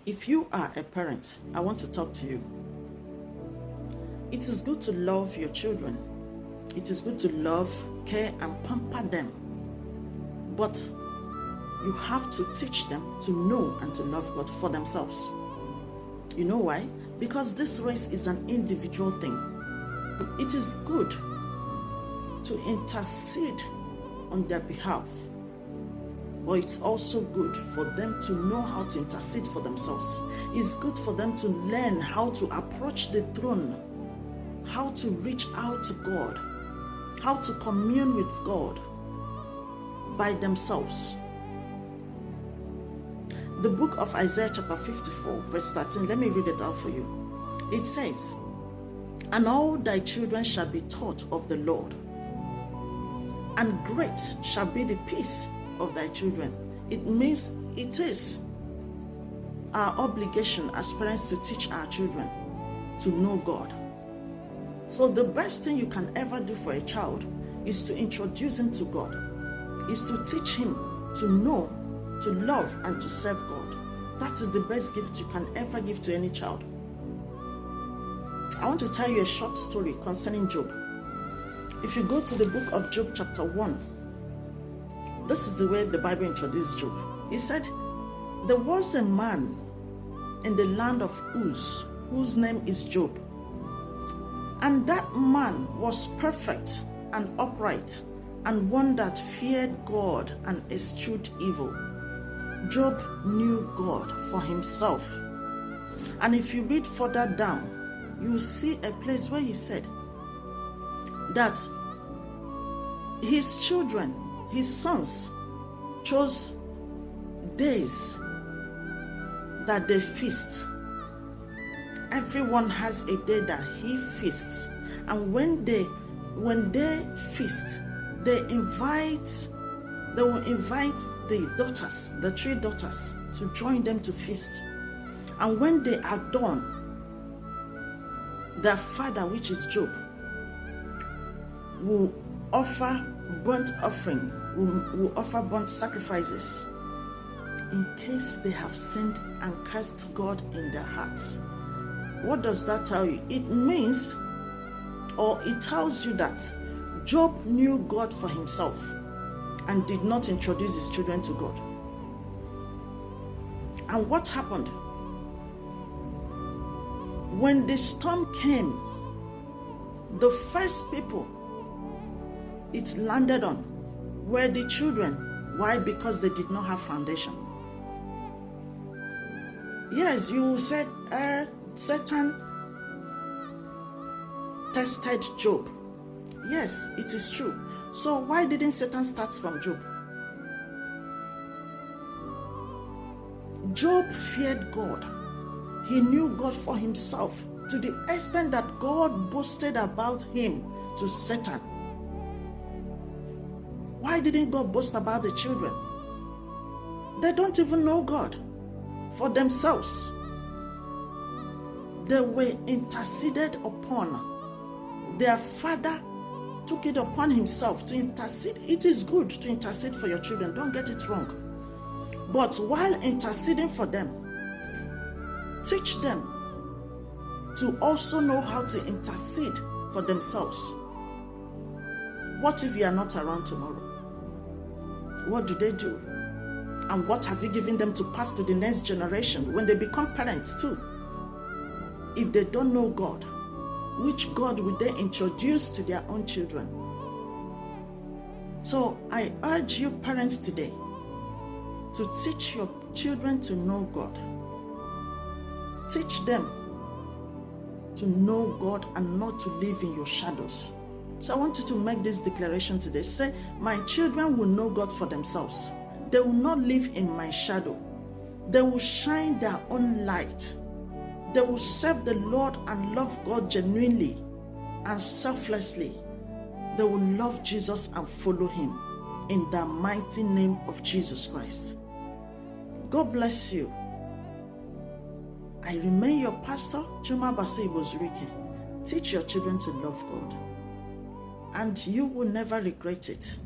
If you are a parent, I want to talk to you. It is good to love your children. It is good to love, care, and pamper them. But you have to teach them to know and to love God for themselves. You know why? Because this race is an individual thing. It is good to intercede on their behalf, but it's also good for them to know how to intercede for themselves. It's good for them to learn how to approach the throne, how to reach out to God, how to commune with God by themselves. The book of Isaiah chapter 54 verse 13, let me read it out for you. It says, "And all thy children shall be taught of the Lord, and great shall be the peace of thy children." It means it is our obligation as parents to teach our children to know God. So the best thing you can ever do for a child is to introduce him to God, is to teach him to know, to love, and to serve God. That is the best gift you can ever give to any child. I want to tell you a short story concerning Job. If you go to the book of Job chapter 1, this is the way the Bible introduced Job. He said, "There was a man in the land of Uz, whose name is Job. And that man was perfect and upright, and one that feared God and eschewed evil." Job knew God for himself. And if you read further down, you see a place where he said that his children, his sons, chose days that they feast. Everyone has a day that he feasts. And when they feast, they will invite the daughters, the 3 daughters, to join them to feast. And when they are done, their father, which is Job, will offer burnt offering, will offer burnt sacrifices, in case they have sinned and cursed God in their hearts. What does that tell you? It means, or it tells you that Job knew God for himself and did not introduce his children to God. And what happened? When the storm came, the first people it landed on were the children. Why? Because they did not have foundation. Yes, you said Satan tested Job. Yes, it is true. So why didn't Satan start from Job? Job feared God. He knew God for himself to the extent that God boasted about him to Satan. Why didn't God boast about the children? They don't even know God for themselves. They were interceded upon. Their father took it upon himself to intercede. It is good to intercede for your children, don't get it wrong. But while interceding for them, teach them to also know how to intercede for themselves. What if you are not around tomorrow? What do they do? And what have you given them to pass to the next generation when they become parents too? If they don't know God, which God will they introduce to their own children? So I urge you parents today to teach your children to know God. Teach them to know God and not to live in your shadows. So I want you to make this declaration today. Say, my children will know God for themselves. They will not live in my shadow. They will shine their own light. They will serve the Lord and love God genuinely and selflessly. They will love Jesus and follow him in the mighty name of Jesus Christ. God bless you. I remain your pastor, Juma Basu Ibozurike. Teach your children to love God, and you will never regret it.